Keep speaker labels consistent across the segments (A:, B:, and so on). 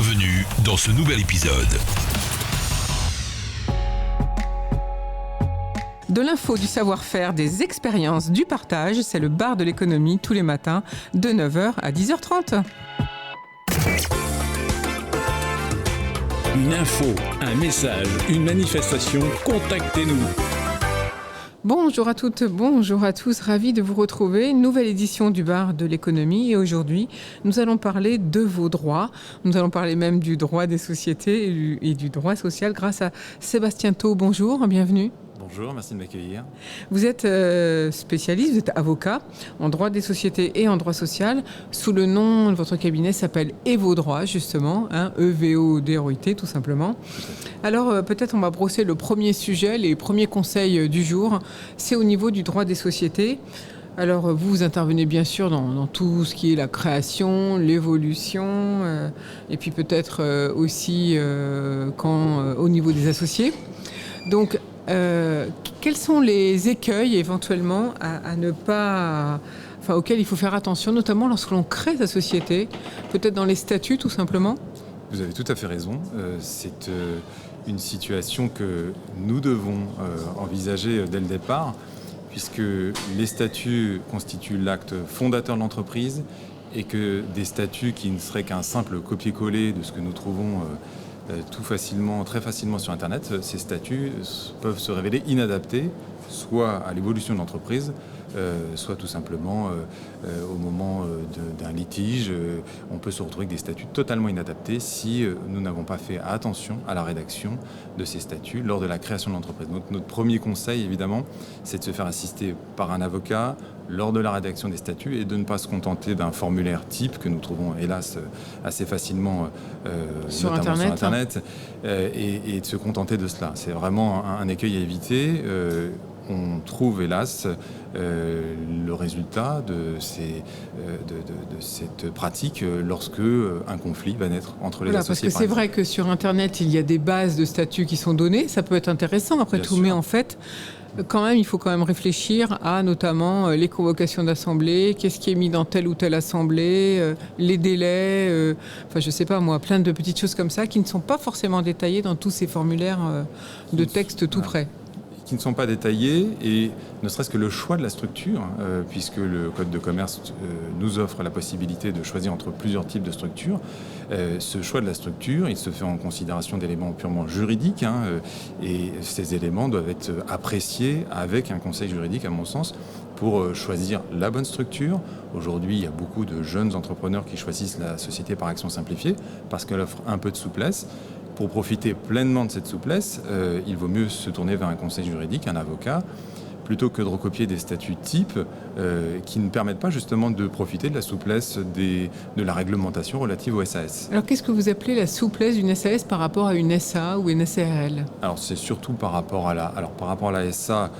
A: Bienvenue dans ce nouvel épisode.
B: De l'info, du savoir-faire, des expériences, du partage, c'est le bar de l'économie tous les matins de 9h à 10h30.
C: Une info, un message, une manifestation, contactez-nous.
B: Bonjour à toutes, bonjour à tous, ravi de vous retrouver. Nouvelle édition du bar de l'économie et aujourd'hui, nous allons parler de vos droits. Nous allons parler même du droit des sociétés et du droit social grâce à Sébastien Thau. Bonjour, bienvenue.
D: Bonjour, merci de m'accueillir.
B: Vous êtes spécialiste, vous êtes avocat en droit des sociétés et en droit social. Sous le nom de votre cabinet s'appelle EvoDroit, justement, EVODROIT tout simplement. Alors peut-être on va brosser le premier sujet, les premiers conseils du jour. C'est au niveau du droit des sociétés. Alors vous intervenez bien sûr dans tout ce qui est la création, l'évolution, et puis peut-être aussi au niveau des associés. Donc, quels sont les écueils éventuellement à ne pas, auxquels il faut faire attention, notamment lorsque l'on crée sa société, peut-être dans les statuts tout simplement?
D: Vous avez tout à fait raison. C'est une situation que nous devons envisager dès le départ, puisque les statuts constituent l'acte fondateur de l'entreprise et que des statuts qui ne seraient qu'un simple copier-coller de ce que nous trouvons très facilement sur Internet, ces statuts peuvent se révéler inadaptés, soit à l'évolution de l'entreprise, soit tout simplement au moment d'un litige. On peut se retrouver avec des statuts totalement inadaptés si nous n'avons pas fait attention à la rédaction de ces statuts lors de la création de l'entreprise. Donc, notre premier conseil, évidemment, c'est de se faire assister par un avocat lors de la rédaction des statuts et de ne pas se contenter d'un formulaire type que nous trouvons hélas assez facilement
B: sur
D: notamment
B: Internet,
D: sur Internet et de se contenter de cela. C'est vraiment un écueil à éviter. On trouve hélas le résultat de cette pratique lorsque un conflit va naître entre les associés.
B: Parce que c'est vrai que sur Internet, il y a des bases de statuts qui sont données. Ça peut être intéressant après tout, mais en fait, il faut quand même réfléchir à notamment les convocations d'assemblée, qu'est-ce qui est mis dans telle ou telle assemblée, les délais, je sais pas moi, plein de petites choses comme ça qui ne sont pas forcément détaillées dans tous ces formulaires de texte tout près.
D: Qui ne sont pas détaillés et ne serait-ce que le choix de la structure, puisque le Code de commerce nous offre la possibilité de choisir entre plusieurs types de structures. Ce choix de la structure, il se fait en considération d'éléments purement juridiques et ces éléments doivent être appréciés avec un conseil juridique, à mon sens, pour choisir la bonne structure. Aujourd'hui, il y a beaucoup de jeunes entrepreneurs qui choisissent la société par action simplifiée parce qu'elle offre un peu de souplesse. Pour profiter pleinement de cette souplesse, il vaut mieux se tourner vers un conseil juridique, un avocat, plutôt que de recopier des statuts types qui ne permettent pas justement de profiter de la souplesse de la réglementation relative au SAS.
B: Alors qu'est-ce que vous appelez la souplesse d'une SAS par rapport à une SA ou une SARL?
D: Alors c'est surtout par rapport à la SA,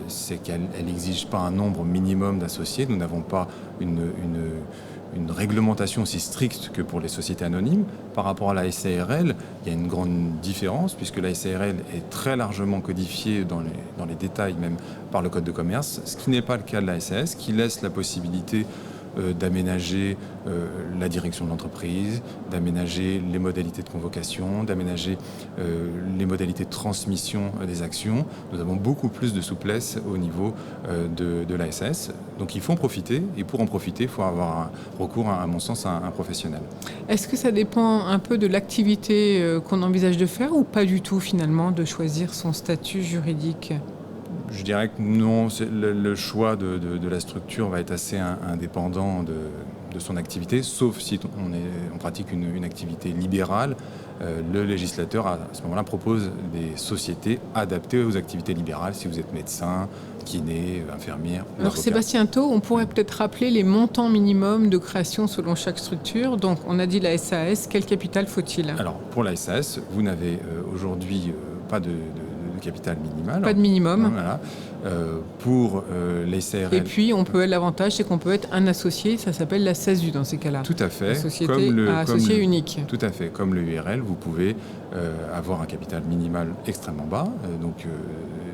D: c'est qu'elle n'exige pas un nombre minimum d'associés. Nous n'avons pas une réglementation aussi stricte que pour les sociétés anonymes. Par rapport à la SARL, il y a une grande différence puisque la SARL est très largement codifiée dans les détails même par le Code de commerce, ce qui n'est pas le cas de la SAS, qui laisse la possibilité d'aménager la direction de l'entreprise, d'aménager les modalités de convocation, d'aménager les modalités de transmission des actions. Nous avons beaucoup plus de souplesse au niveau de la SAS. Donc il faut en profiter, et pour en profiter, il faut avoir un recours, à mon sens, à un professionnel.
B: Est-ce que ça dépend un peu de l'activité qu'on envisage de faire ou pas du tout finalement de choisir son statut juridique ?
D: Je dirais que non, le choix de la structure va être assez indépendant de son activité, sauf si on pratique une activité libérale. Le législateur, à ce moment-là, propose des sociétés adaptées aux activités libérales, si vous êtes médecin, kiné, infirmière.
B: Alors avocat. Sébastien Thau, on pourrait peut-être rappeler les montants minimums de création selon chaque structure. Donc on a dit la SAS, quel capital faut-il ?
D: Alors pour la SAS, vous n'avez aujourd'hui pas de capital minimal.
B: Pas de minimum.
D: Voilà. Pour les SARL.
B: Et puis, l'avantage, c'est qu'on peut être un associé, ça s'appelle la SASU dans ces cas-là.
D: Tout à fait.
B: La société associée unique.
D: Tout à fait. Comme le URL, vous pouvez avoir un capital minimal extrêmement bas. Donc,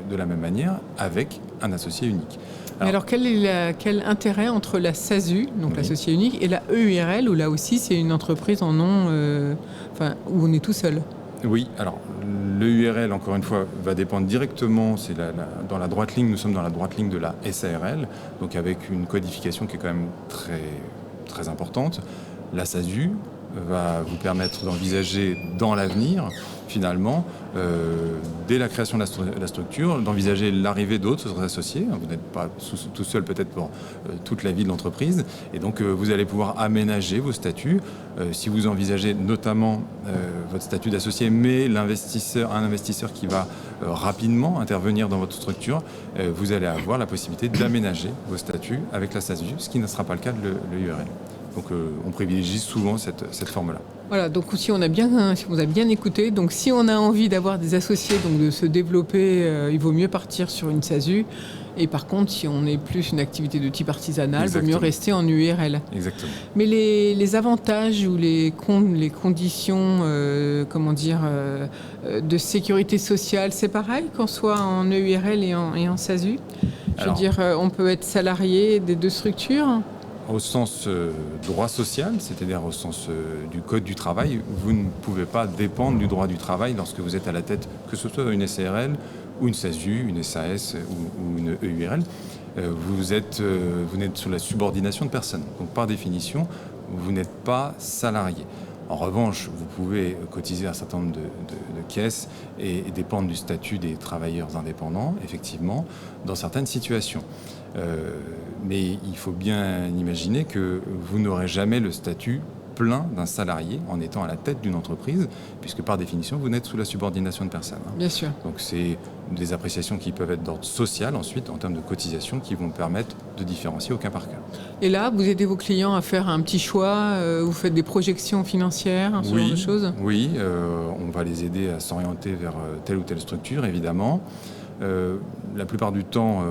D: de la même manière avec un associé unique.
B: Mais alors quel intérêt entre la SASU, donc l'associé unique, et la EURL, où là aussi c'est une entreprise en nom, où on est tout seul?
D: Oui, alors le URL, encore une fois, va dépendre directement, dans la droite ligne, nous sommes dans la droite ligne de la SARL, donc avec une codification qui est quand même très, très importante. La SASU va vous permettre d'envisager dans l'avenir, finalement, dès la création de la structure, d'envisager l'arrivée d'autres associés. Vous n'êtes pas tout seul peut-être pour toute la vie de l'entreprise. Et donc, vous allez pouvoir aménager vos statuts. Si vous envisagez notamment votre statut d'associé, mais un investisseur qui va rapidement intervenir dans votre structure, vous allez avoir la possibilité d'aménager vos statuts avec la SASU, ce qui ne sera pas le cas de l'URL. Donc on privilégie souvent cette forme-là.
B: Voilà, donc si on vous a bien écouté, donc si on a envie d'avoir des associés, donc de se développer, il vaut mieux partir sur une SASU. Et par contre, si on est plus une activité de type artisanal, il vaut mieux rester en URL.
D: Exactement.
B: Mais les avantages ou les conditions, de sécurité sociale, c'est pareil qu'on soit en EURL et en SASU. Je veux dire, on peut être salarié des deux structures.
D: Au sens droit social, c'est-à-dire au sens du Code du travail, vous ne pouvez pas dépendre du droit du travail lorsque vous êtes à la tête, que ce soit une SARL ou une SASU, une SAS ou une EURL. Vous n'êtes sous la subordination de personne. Donc par définition, vous n'êtes pas salarié. En revanche, vous pouvez cotiser un certain nombre de caisses et dépendre du statut des travailleurs indépendants, effectivement, dans certaines situations. Mais il faut bien imaginer que vous n'aurez jamais le statut plein d'un salarié en étant à la tête d'une entreprise, puisque par définition, vous n'êtes sous la subordination de personne.
B: Bien sûr.
D: Donc c'est des appréciations qui peuvent être d'ordre social ensuite, en termes de cotisation, qui vont permettre de différencier au cas par cas.
B: Et là, vous aidez vos clients à faire un petit choix, vous faites des projections financières, ce genre de choses? Oui,
D: on va les aider à s'orienter vers telle ou telle structure, évidemment. La plupart du temps,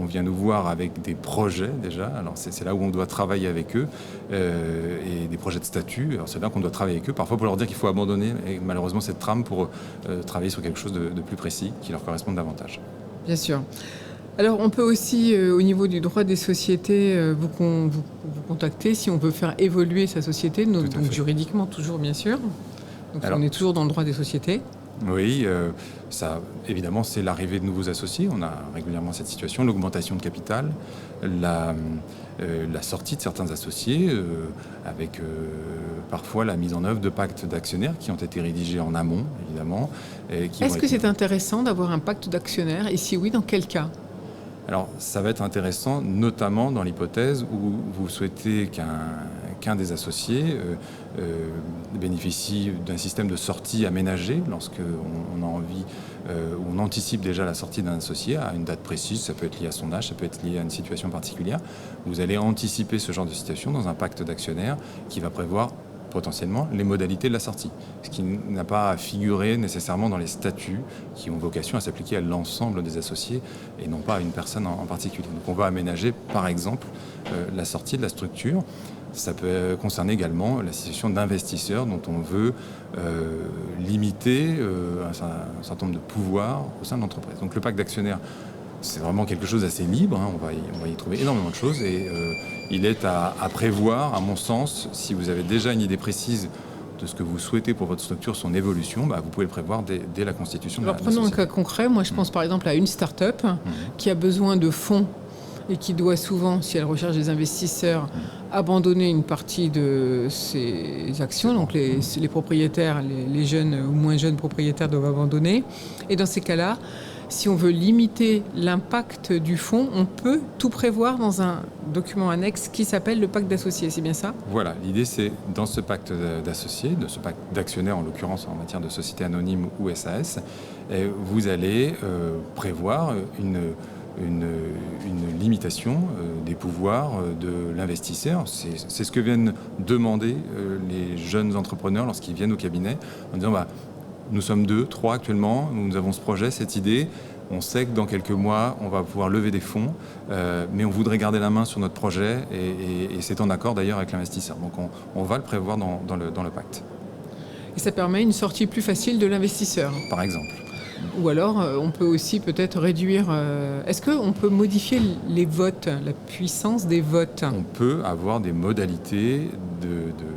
D: on vient nous voir avec des projets déjà. Alors c'est là où on doit travailler avec eux et des projets de statut. Alors c'est là qu'on doit travailler avec eux, parfois pour leur dire qu'il faut abandonner malheureusement cette trame pour travailler sur quelque chose de plus précis qui leur corresponde davantage.
B: Bien sûr. Alors on peut aussi, au niveau du droit des sociétés, vous contacter si on veut faire évoluer sa société, donc juridiquement toujours bien sûr. Donc on est toujours dans le droit des sociétés.
D: Oui, ça, évidemment, c'est l'arrivée de nouveaux associés. On a régulièrement cette situation, l'augmentation de capital, la sortie de certains associés, avec parfois la mise en œuvre de pactes d'actionnaires qui ont été rédigés en amont, évidemment. Est-ce
B: que c'est intéressant d'avoir un pacte d'actionnaires? Et si oui, dans quel cas?
D: Alors, ça va être intéressant, notamment dans l'hypothèse où vous souhaitez qu'un des associés bénéficie d'un système de sortie aménagé lorsqu'on a envie, on anticipe déjà la sortie d'un associé à une date précise. Ça peut être lié à son âge, ça peut être lié à une situation particulière. Vous allez anticiper ce genre de situation dans un pacte d'actionnaires qui va prévoir potentiellement les modalités de la sortie, ce qui n'a pas à figurer nécessairement dans les statuts qui ont vocation à s'appliquer à l'ensemble des associés et non pas à une personne en particulier. Donc on va aménager par exemple la sortie de la structure. Ça peut concerner également la situation d'investisseurs dont on veut limiter un certain nombre de pouvoirs au sein de l'entreprise. Donc le pacte d'actionnaires, c'est vraiment quelque chose d'assez libre, hein. On va y trouver énormément de choses et il est à prévoir, à mon sens, si vous avez déjà une idée précise de ce que vous souhaitez pour votre structure, son évolution, vous pouvez le prévoir dès la constitution.
B: Alors prenons un cas concret, moi je pense par exemple à une start-up qui a besoin de fonds et qui doit souvent, si elle recherche des investisseurs, abandonner une partie de ses actions. Donc les propriétaires, les jeunes ou moins jeunes propriétaires doivent abandonner. Et dans ces cas-là, si on veut limiter l'impact du fonds, on peut tout prévoir dans un document annexe qui s'appelle le pacte d'associés, c'est bien ça? Voilà, l'idée c'est dans ce pacte d'associés, de ce pacte d'actionnaires en l'occurrence en matière de société anonyme ou SAS, vous allez prévoir une limitation des pouvoirs de l'investisseur. C'est ce que viennent demander les jeunes entrepreneurs lorsqu'ils viennent au cabinet en disant nous sommes 2, 3 actuellement, nous avons ce projet, cette idée, on sait que dans quelques mois on va pouvoir lever des fonds, mais on voudrait garder la main sur notre projet et c'est en accord d'ailleurs avec l'investisseur. Donc on va le prévoir dans le pacte. Et ça permet une sortie plus facile de l'investisseur. Par exemple. Ou alors, on peut aussi peut-être réduire... Est-ce qu'on peut modifier les votes, la puissance des votes?
D: On peut avoir des modalités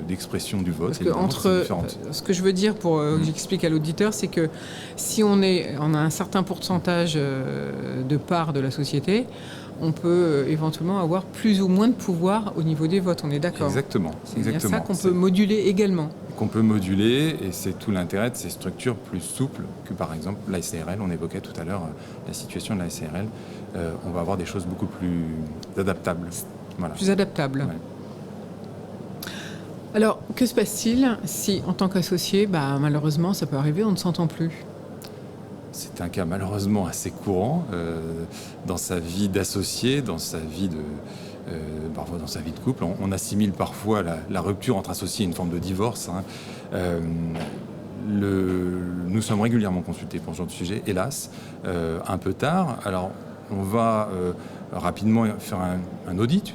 D: d'expression du vote.
B: Parce que ce que je veux dire, pour que j'explique à l'auditeur, c'est que si on a un certain pourcentage de part de la société, on peut éventuellement avoir plus ou moins de pouvoir au niveau des votes. On est d'accord?
D: Exactement.
B: C'est ça qu'on peut moduler également.
D: Qu'on peut moduler, et c'est tout l'intérêt de ces structures plus souples que par exemple la SARL. On évoquait tout à l'heure la situation de la SARL. On va avoir des choses beaucoup plus adaptables. Voilà.
B: Plus adaptables. Ouais. Alors, que se passe-t-il si, en tant qu'associé, malheureusement, ça peut arriver, on ne s'entend plus?
D: C'est un cas malheureusement assez courant dans sa vie d'associé, dans sa vie parfois dans sa vie de couple. On assimile parfois la rupture entre associés à une forme de divorce. Nous sommes régulièrement consultés pour ce genre de sujet, hélas, un peu tard. Alors, on va rapidement faire un audit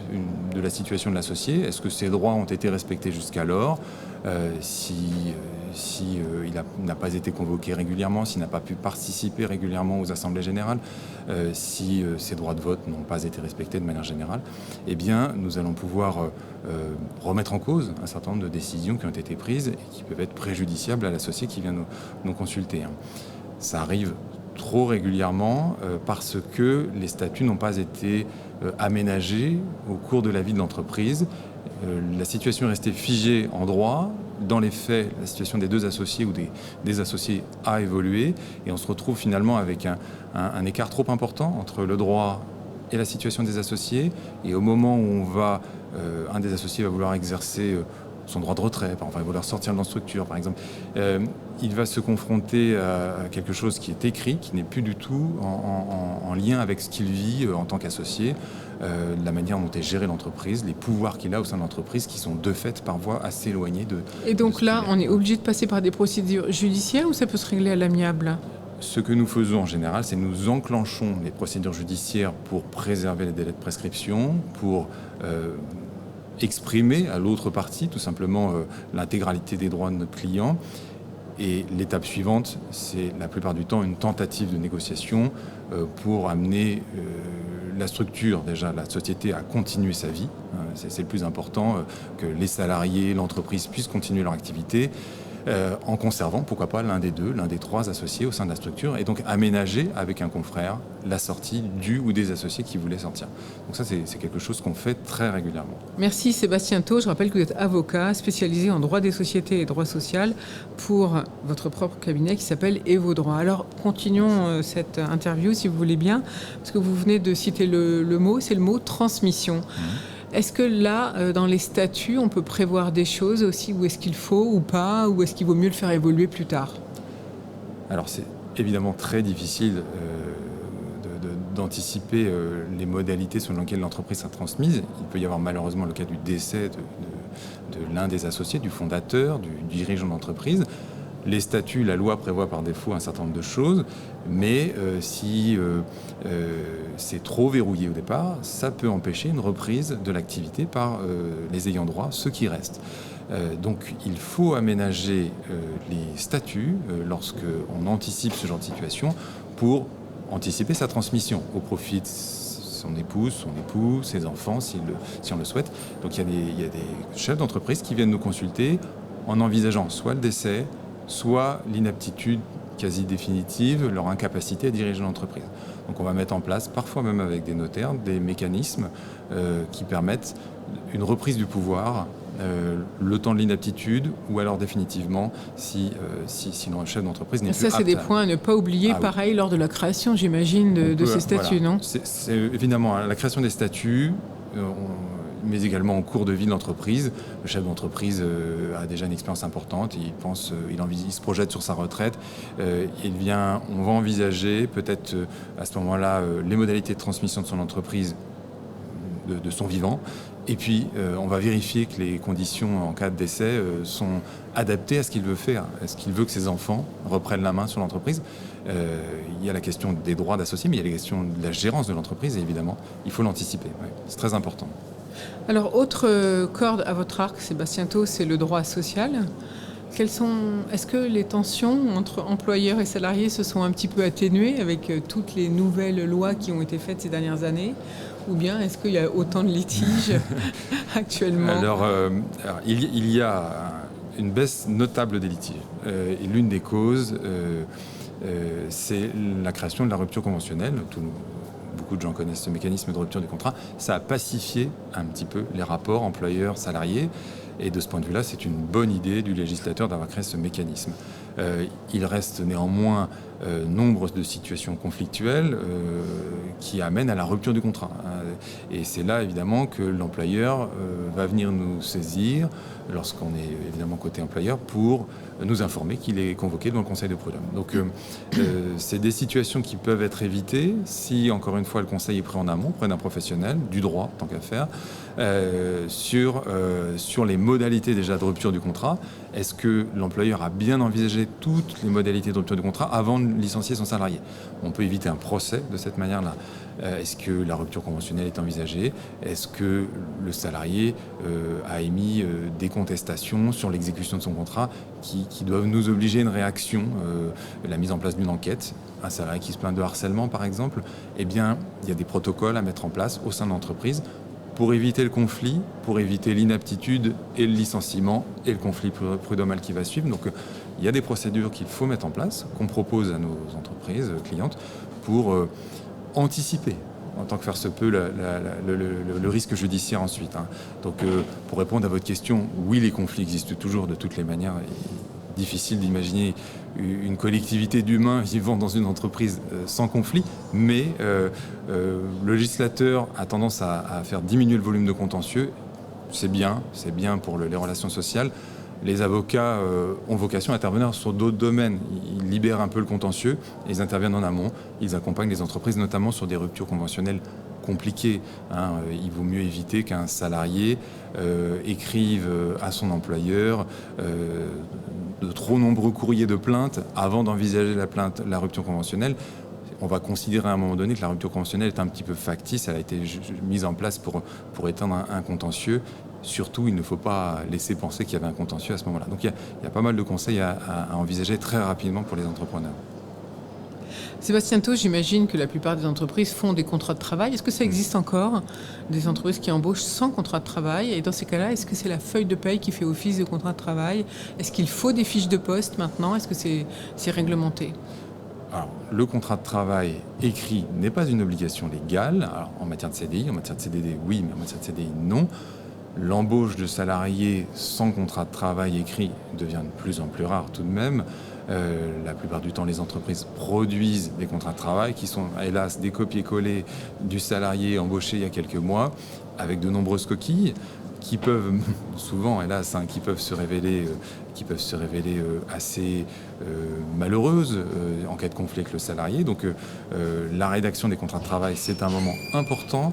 D: de la situation de l'associé. Est-ce que ses droits ont été respectés jusqu'alors? Si il n'a pas été convoqué régulièrement, s'il n'a pas pu participer régulièrement aux assemblées générales, si ses droits de vote n'ont pas été respectés de manière générale, eh bien, nous allons pouvoir remettre en cause un certain nombre de décisions qui ont été prises et qui peuvent être préjudiciables à l'associé qui vient nous consulter. Ça arrive trop régulièrement parce que les statuts n'ont pas été aménagés au cours de la vie de l'entreprise. La situation est restée figée en droit. Dans les faits, la situation des deux associés ou des associés a évolué et on se retrouve finalement avec un écart trop important entre le droit et la situation des associés. Et au moment où un des associés va vouloir exercer son droit de retrait, il va vouloir sortir de la structure, par exemple, il va se confronter à quelque chose qui est écrit, qui n'est plus du tout en lien avec ce qu'il vit en tant qu'associé, la manière dont est gérée l'entreprise, les pouvoirs qu'il a au sein de l'entreprise, qui sont de fait par voie assez éloignés de...
B: Et donc là, on est obligé de passer par des procédures judiciaires ou ça peut se régler à l'amiable?
D: Ce que nous faisons en général, c'est nous enclenchons les procédures judiciaires pour préserver les délais de prescription, pour exprimer à l'autre partie tout simplement l'intégralité des droits de notre client. Et l'étape suivante, c'est la plupart du temps une tentative de négociation pour amener la structure, déjà la société, à continuer sa vie. C'est le plus important, que les salariés, l'entreprise puissent continuer leur activité en conservant, pourquoi pas, l'un des trois associés au sein de la structure, et donc aménager avec un confrère la sortie du ou des associés qui voulaient sortir. Donc ça, c'est quelque chose qu'on fait très régulièrement.
B: Merci Sébastien Thau. Je rappelle que vous êtes avocat spécialisé en droit des sociétés et droit social pour votre propre cabinet qui s'appelle Et vos droits. Alors, continuons cette interview, si vous voulez bien, parce que vous venez de citer le mot, c'est le mot transmission. Est-ce que là, dans les statuts, on peut prévoir des choses aussi, où est-ce qu'il faut ou pas, ou est-ce qu'il vaut mieux le faire évoluer plus tard?
D: Alors c'est évidemment très difficile d'anticiper les modalités selon lesquelles l'entreprise sera transmise. Il peut y avoir malheureusement le cas du décès de l'un des associés, du fondateur, du dirigeant d'entreprise. Les statuts, la loi prévoit par défaut un certain nombre de choses, mais si c'est trop verrouillé au départ, ça peut empêcher une reprise de l'activité par les ayants droit, ceux qui restent. Donc il faut aménager les statuts lorsqu'on anticipe ce genre de situation pour anticiper sa transmission au profit de son épouse, son époux, ses enfants, si on le souhaite. Donc il y a des chefs d'entreprise qui viennent nous consulter en envisageant soit le décès, soit l'inaptitude quasi définitive, leur incapacité à diriger l'entreprise. Donc on va mettre en place, parfois même avec des notaires, des mécanismes qui permettent une reprise du pouvoir le temps de l'inaptitude ou alors définitivement si le chef d'entreprise n'est plus apte.
B: Ça, c'est des points à ne pas oublier, pareil, lors de la création, j'imagine, de ces statuts,
D: voilà.
B: non?
D: C'est évidemment la création des statuts, mais également en cours de vie de l'entreprise. Le chef d'entreprise a déjà une expérience importante, il se projette sur sa retraite. On va envisager peut-être à ce moment-là les modalités de transmission de son entreprise de son vivant. Et puis, on va vérifier que les conditions en cas de décès sont adaptées à ce qu'il veut faire. Est-ce qu'il veut que ses enfants reprennent la main sur l'entreprise? Il y a la question des droits d'associés, mais il y a la question de la gérance de l'entreprise, et évidemment, il faut l'anticiper. Ouais, c'est très important.
B: Alors, autre corde à votre arc, Sébastien Thau, c'est le droit social. Est-ce que les tensions entre employeurs et salariés se sont un petit peu atténuées avec toutes les nouvelles lois qui ont été faites ces dernières années ? Ou bien est-ce qu'il y a autant de litiges actuellement ?
D: Alors, il y a une baisse notable des litiges. Et l'une des causes, c'est la création de la rupture conventionnelle. Beaucoup de gens connaissent ce mécanisme de rupture du contrat. Ça a pacifié un petit peu les rapports employeurs-salariés. Et de ce point de vue-là, c'est une bonne idée du législateur d'avoir créé ce mécanisme. Il reste néanmoins nombre de situations conflictuelles qui amènent à la rupture du contrat. Et c'est là, évidemment, que l'employeur va venir nous saisir, lorsqu'on est évidemment côté employeur, pour nous informer qu'il est convoqué devant le Conseil de prud'homme. Donc, c'est des situations qui peuvent être évitées si, encore une fois, le Conseil est pris en amont, auprès d'un professionnel, du droit, tant qu'à faire, sur les modalités déjà de rupture du contrat. Est-ce que l'employeur a bien envisagé toutes les modalités de rupture du contrat avant de licencier son salarié ? On peut éviter un procès de cette manière-là. Est-ce que la rupture conventionnelle est envisagée ? Est-ce que le salarié a émis des contestations sur l'exécution de son contrat qui doivent nous obliger à une réaction, la mise en place d'une enquête ? Un salarié qui se plaint de harcèlement, par exemple, eh bien, il y a des protocoles à mettre en place au sein de l'entreprise pour éviter le conflit, pour éviter l'inaptitude et le licenciement et le conflit prud'homal qui va suivre. Donc, il y a des procédures qu'il faut mettre en place, qu'on propose à nos entreprises clientes pour anticiper, en tant que faire se peut, le risque judiciaire ensuite. Donc, pour répondre à votre question, oui, les conflits existent toujours de toutes les manières. Difficile d'imaginer une collectivité d'humains vivant dans une entreprise sans conflit, mais le législateur a tendance à faire diminuer le volume de contentieux. C'est bien pour les relations sociales. Les avocats ont vocation à intervenir sur d'autres domaines. Ils libèrent un peu le contentieux et ils interviennent en amont. Ils accompagnent les entreprises, notamment sur des ruptures conventionnelles compliquées. Il vaut mieux éviter qu'un salarié écrive à son employeur de trop nombreux courriers de plainte avant d'envisager la rupture conventionnelle. On va considérer à un moment donné que la rupture conventionnelle est un petit peu factice. Elle a été mise en place pour éteindre un contentieux. Surtout, il ne faut pas laisser penser qu'il y avait un contentieux à ce moment-là. Donc il y a pas mal de conseils à envisager très rapidement pour les entrepreneurs.
B: Sébastien Thau, j'imagine que la plupart des entreprises font des contrats de travail. Est-ce que ça existe encore, des entreprises qui embauchent sans contrat de travail ? Et dans ces cas-là, est-ce que c'est la feuille de paye qui fait office de contrat de travail ? Est-ce qu'il faut des fiches de poste maintenant ? Est-ce que c'est réglementé ?
D: Alors, le contrat de travail écrit n'est pas une obligation légale. Alors, en matière de CDI, en matière de CDD, oui, mais en matière de CDI, non. L'embauche de salariés sans contrat de travail écrit devient de plus en plus rare tout de même. La plupart du temps, les entreprises produisent des contrats de travail qui sont, hélas, des copier-coller du salarié embauché il y a quelques mois, avec de nombreuses coquilles qui peuvent, souvent, hélas, qui peuvent se révéler assez malheureuses en cas de conflit avec le salarié. Donc, la rédaction des contrats de travail, c'est un moment important.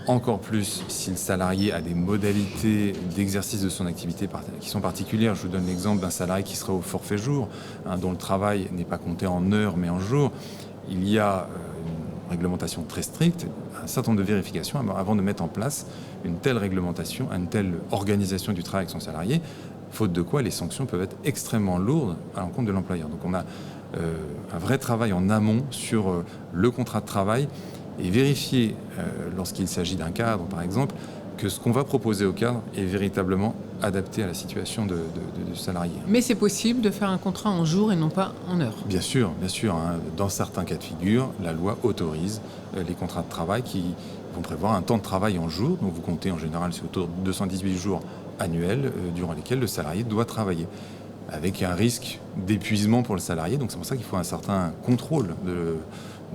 D: Encore plus si le salarié a des modalités d'exercice de son activité qui sont particulières. Je vous donne l'exemple d'un salarié qui serait au forfait jour, dont le travail n'est pas compté en heures mais en jours. Il y a une réglementation très stricte, un certain nombre de vérifications avant de mettre en place une telle réglementation, une telle organisation du travail avec son salarié, faute de quoi les sanctions peuvent être extrêmement lourdes à l'encontre de l'employeur. Donc on a un vrai travail en amont sur le contrat de travail et vérifier, lorsqu'il s'agit d'un cadre, par exemple, que ce qu'on va proposer au cadre est véritablement adapté à la situation du salarié.
B: Mais c'est possible de faire un contrat en jours et non pas en heures.
D: Bien sûr. Dans certains cas de figure, la loi autorise les contrats de travail qui vont prévoir un temps de travail en jours. Donc vous comptez en général sur autour de 218 jours annuels durant lesquels le salarié doit travailler, avec un risque d'épuisement pour le salarié. Donc c'est pour ça qu'il faut un certain contrôle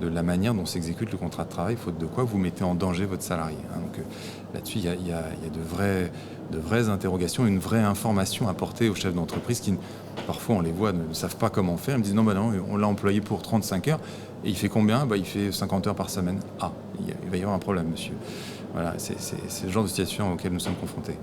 D: de la manière dont s'exécute le contrat de travail, faute de quoi vous mettez en danger votre salarié. Donc là-dessus, il y a de vraies interrogations, une vraie information à apporter aux chefs d'entreprise qui, parfois, on les voit, ne savent pas comment faire. Ils me disent non, on l'a employé pour 35 heures. Et il fait combien ? Il fait 50 heures par semaine. Ah, il va y avoir un problème, monsieur. Voilà, c'est le genre de situation auquel nous sommes confrontés.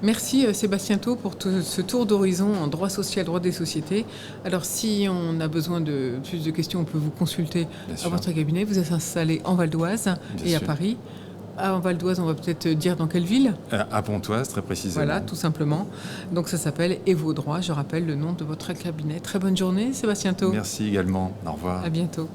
B: Merci Sébastien Thau pour ce tour d'horizon en droit social, droit des sociétés. Alors si on a besoin de plus de questions, on peut vous consulter à votre cabinet. Vous êtes installé en Val d'Oise et à Paris. en Val d'Oise, on va peut-être dire dans quelle ville.
D: À Pontoise, très précisément.
B: Voilà, tout simplement. Donc ça s'appelle Et vos droits. Je rappelle le nom de votre cabinet. Très bonne journée, Sébastien Thau.
D: Merci également. Au revoir.
B: À bientôt.